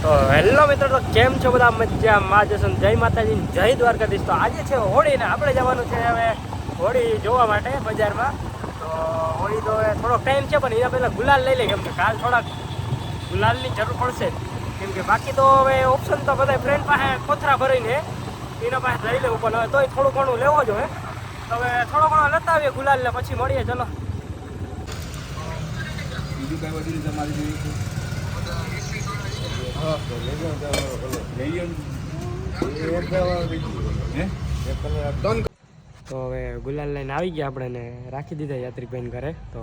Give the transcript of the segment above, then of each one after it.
તો હેલો મિત્રો, તો કેમ છો બધા? મજામાં જશો? જય માતાજી, જય દ્વારકાધીશ. તો આજે છે હોળી ને આપણે જવાનું છે હવે હોળી જોવા માટે બજારમાં. તો હોળી તો થોડોક ટાઈમ છે, પણ એના પહેલાં ગુલાલ લઈ લે, કેમ કે કાલ થોડાક ગુલાલની જરૂર પડશે. કેમ કે બાકી તો હવે ઓપ્શન તો બધા ફ્રેન્ડ પાસે કોથરા ભરીને એના પાસે લઈ લેવું, પણ હવે તોય થોડું ઘણું લેવો જોઈએ. તો હવે થોડો ઘણો લેતા આવીએ ગુલાલ ને પછી મળીએ. ચલો. બીજું કઈ વધુ તમારી જોઈએ તો હવે ગુલાલ લઈને આવી ગયા આપણે ને રાખી દીધા યાત્રીભાઈને ઘરે. તો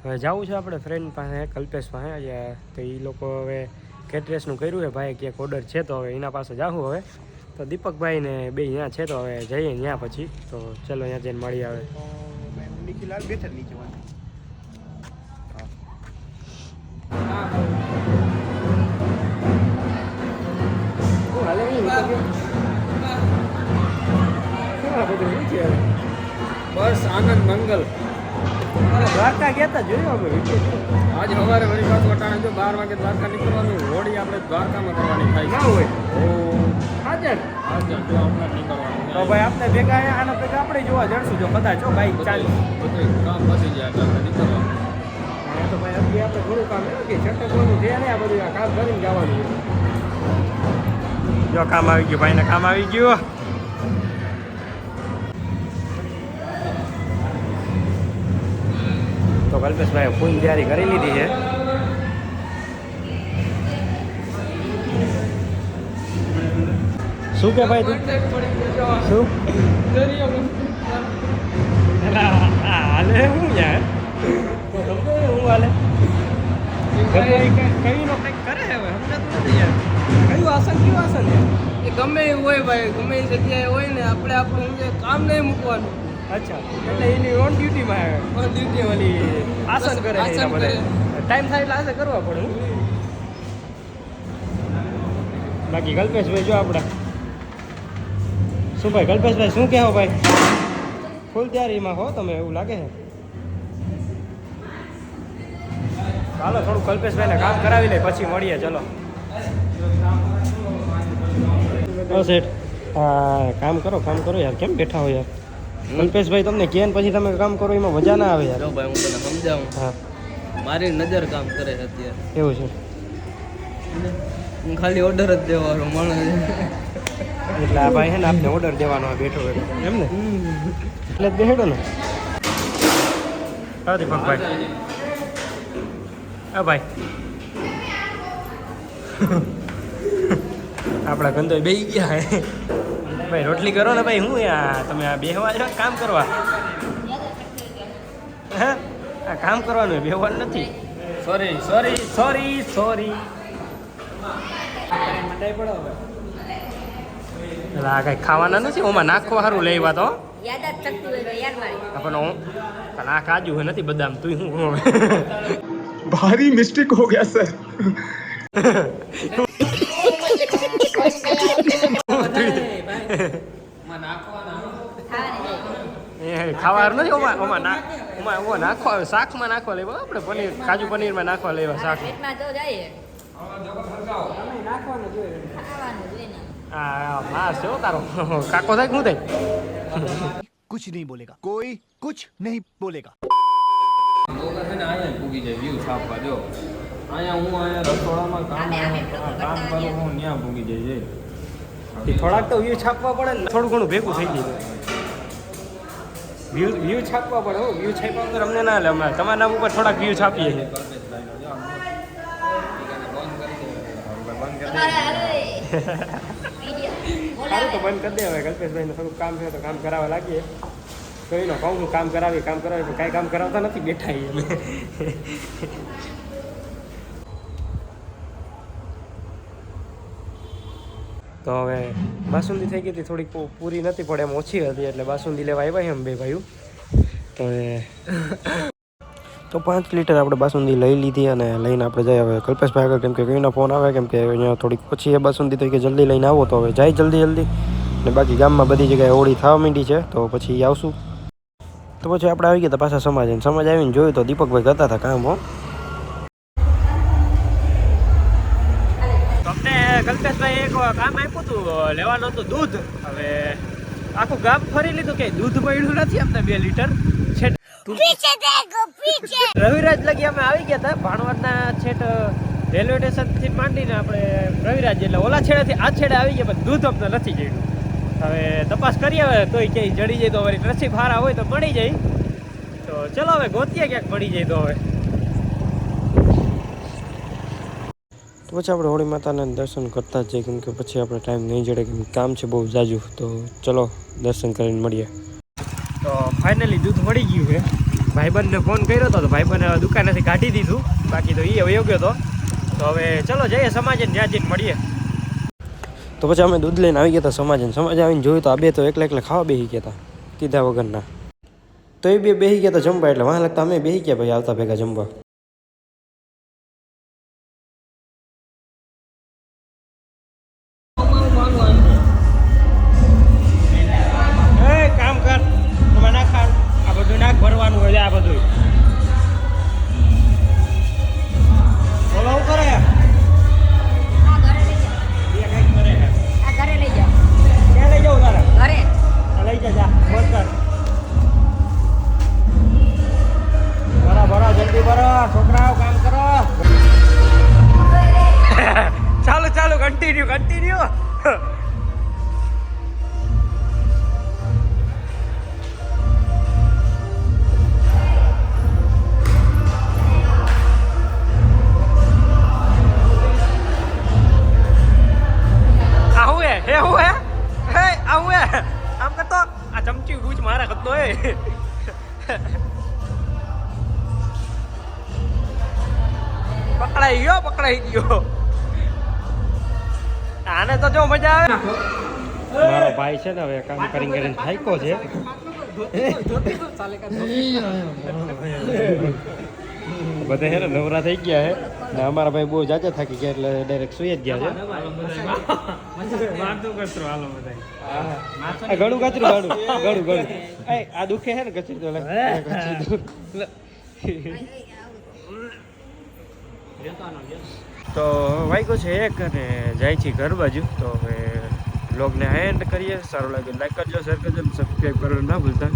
હવે જવું છે આપણે ફ્રેન્ડ પાસે, કલ્પેશ પાસે. તો એ લોકો હવે કેટરેસનું કર્યું છે ભાઈ, ક્યાંક ઓર્ડર છે, તો હવે એના પાસે જાઉં હવે. તો દીપકભાઈ ને બે અહીંયા છે, તો હવે જઈએ ત્યાં પછી. તો ચલો અહીંયા જઈને મળી આવે. બસ આનંદ મંગલ. દ્વારકા ગયા હતા, જોયું અમે આજ સવારે વળી પાછું અટાણે જો 12 વાગે દ્વારકા નીકળવાનું. હોળી આપણે દ્વારકામાં કરવાની થાય ના હોય. હાજર હાજર જો આપણે નીકળવાનું. તો ભાઈ આપણે ભેગા આના ભેગા આપણે જોવા જડશું. જો કદાચ જો બાઈક ચાલી બધું કામ પતી જાય એટલે આપણે નીકળવાનું. તો ભાઈ અત્યારે આપણે થોડું કામ એવું કે છટકવાનું છે ને, આ બધું આ કામ કરીને જવાનું. જો કામ આવી ગયું, ભાઈને કામ આવી ગયું. તો કલ્પેશભાઈ ફૂલ તૈયારી કરી લીધી છે. શું કે ભાઈ તું શું હાલે? હું યાર હું હાલે કઈ નો કંઈક કરે હવે સમજાતું નથી યાર. કયું આસન છે? એ ગમે એવું હોય ભાઈ, ગમે એ જગ્યાએ હોય ને, આપણે આપણું કામ નહીં મૂકવાનું. અચ્છા, એટલે એની ઓન ડ્યુટીમાં ઓન ડ્યુટી ઓલી આસન કરે એના બધે ટાઈમ થાય એટલે આસન કરવા પડે. બાકી કલ્પેશભાઈ જો આપણે શું ભાઈ, કલ્પેશભાઈ શું કહેવો ભાઈ? ફૂલ તૈયારીમાં હો તમે, એવું લાગે છે. ચાલો થોડું કલ્પેશભાઈને કામ કરાવી લે પછી મળીએ. ચલો શેઠ, હા કામ કરો યાર, કેમ બેઠા હો યાર? કલ્પેશભાઈ તમને કહે ને પછી તમે કામ કરો, એમાં મજા ના આવે યાર. જો ભાઈ હું તને સમજાવું. હા, મારી નજર કામ કરે છે અત્યારે. એવું છે. હું ખાલી ઓર્ડર જ દેવાનો માણસ. એટલે આ ભાઈ છે ને આપને ઓર્ડર દેવાનો બેઠો એમ ને, એટલે જ બેઠો ને. હા દીપકભાઈ, હા ભાઈ આપણા ગંદો બેસી ગયા હે ભાઈ. રોટલી કરો ને ભાઈ. હું તમે આ બેહવા જાવ કામ કરવા? હા, આ કામ કરવાનું, બેહવાનું નથી. સોરી આ કઈ ખાવાના નથી, ઓમાં નાખવા સારું લેવા તો. પણ આ કાજુ હોય નથી, બદામ. તું શું भारी मिस्टेक हो गया सर. ખાવાનું નથી ઓમાં નાખવા આવે, શાકમાં નાખવા લેવા આપણે. પનીર, કાજુ પનીરમાં નાખવા લેવા શાક. હા માસ છે તારો કાકો થાય શું થાય? कुछ नहीं बोलेगा कोई, कुछ नहीं बोलेगा. અહીંયા પૂગી જાય વ્યૂ છાપવા. જો અહીંયા રસોડામાં કામ કરું હું, ત્યાં પૂગી જાય છે. થોડાક તો વ્યૂ છાપવા પડે ને, થોડું ઘણું ભેગું થઈ જાય. વ્યૂ છાપવા પડે. હું વ્યૂ છાપવા વગર અમને ના લે. અમે તમારા નામ ઉપર થોડાક વ્યૂ છાપીએ છીએ. સારું તો બંધ કરી દે હવે. કલ્પેશભાઈને થોડુંક કામ છે તો કામ કરાવવા લાગીએ. કોઈનો કહું કામ કરાવી પણ કાંઈ કામ કરાવતા નથી, બેઠા અમે. તો હવે બાસુંદી થઈ ગઈ હતી, થોડીક પૂરી નથી પડે એમ, ઓછી હતી, એટલે બાસુંદી લેવા આવ્યા એમ બે ભાઈઓ. તો 5 લીટર આપણે બાસુંદી લઈ લીધી અને લઈને આપણે જઈએ હવે કલ્પેશભાઈ આગળ. કેમ કે કોઈનો ફોન આવે, કેમ કે અહીંયા થોડીક ઓછી એ બાસુંદી તો કે જલ્દી લઈને આવો. તો હવે જાય જલ્દી ને બાકી ગામમાં બધી જગ્યાએ હોળી થવા માંડી છે, તો પછી આવશું. તો પછી આપણે આવી ગયા પાછા સમાજ આવીને જોયું તો દીપકભાઈ કરતા હતા કામ. હો કલ્પેશભાઈ એક કામ આપ્યું હતું, લેવાનું હતું દૂધ. હવે આખું ગામ ફરી લીધું કે દૂધ પડ્યું નથી અમને 2 લીટર. રવિરાજ લગી અમે આવી ગયા હતા. ભાણવડના છેટ રેલવે સ્ટેશનથી માંડીને આપણે રવિરાજ એટલે ઓલા છેડેથી આ છેડે આવી ગયા, પણ દૂધ અમને નથી જડ્યું. હવે તપાસ કરીએ, હવે તોય ક્યાંય જડી જાય તો વળી નસીબ હારા હોય તો મળી જાય. તો ચલો હવે ગોતીએ ક્યાંક મળી જાય તો. હવે તો પછી આપણે હોળી માતાના દર્શન કરતા જ જઈએ, કેમ કે પછી આપણે ટાઈમ નહીં જડે, કેમ કામ છે બહુ જાજુ. તો ચલો દર્શન કરીને મળીએ. તો ફાઇનલી દૂધ મળી ગયું છે. ભાઈબંધને ફોન કર્યો હતો તો ભાઈબંધે દુકાનેથી કાઢી દીધું, બાકી તો એ વયો ગયો હતો. તો હવે ચલો જઈએ સમાજને, જ્યાં જઈને મળીએ. તો પછી અમે દૂધ લઈને આવી ગયા હતા સમાજ આવીને જોયું તો આ બે તો એકલા ખાવા બેસી ગયા હતા કીધા વગરના. તો એ બે બેસી ગયા હતા જમવા, એટલે વાહ લાગતા અમે બેસી ગયા ભાઈ આવતા ભેગા જમવા. કામ કર નાખ, આ બધું નાખ ભરવાનું હોય આ બધું. બોલો શું કરે? ઘરે લઈ જાઓ. ક્યાં લઈ જાઉં તારે? ઘરે લઈ જા બોલ કર. ભરો જલ્દી ભરો, છોકરાઓ કામ કરો. ચાલુ કન્ટિન્યુ. આમ કરતો આ ચમચી ગુજ મારા કરતો પકડાઈ ગયો. આને તો જો મજા આવે. મારો ભાઈ છે ને હવે કામ કરીને થાક્યો છે. બધા હે ને નવરા થઈ ગયા હે ને અમારા ભાઈ બહુ જાજા થાકી ગયા એટલે ડાયરેક્ટ સુઈ જ ગયા છે. ઘણું કચરું ઘણું આ દુખે છે ને કચરી તો વાગ્યો છે 1 અને જાય છે ઘર બાજુ. તો હવે બ્લોગને એન્ડ કરીએ. સારું લાગે લાઈક કરજો, શેર કરજો, સબસ્ક્રાઈબ કરવાનું ના ભૂલતા.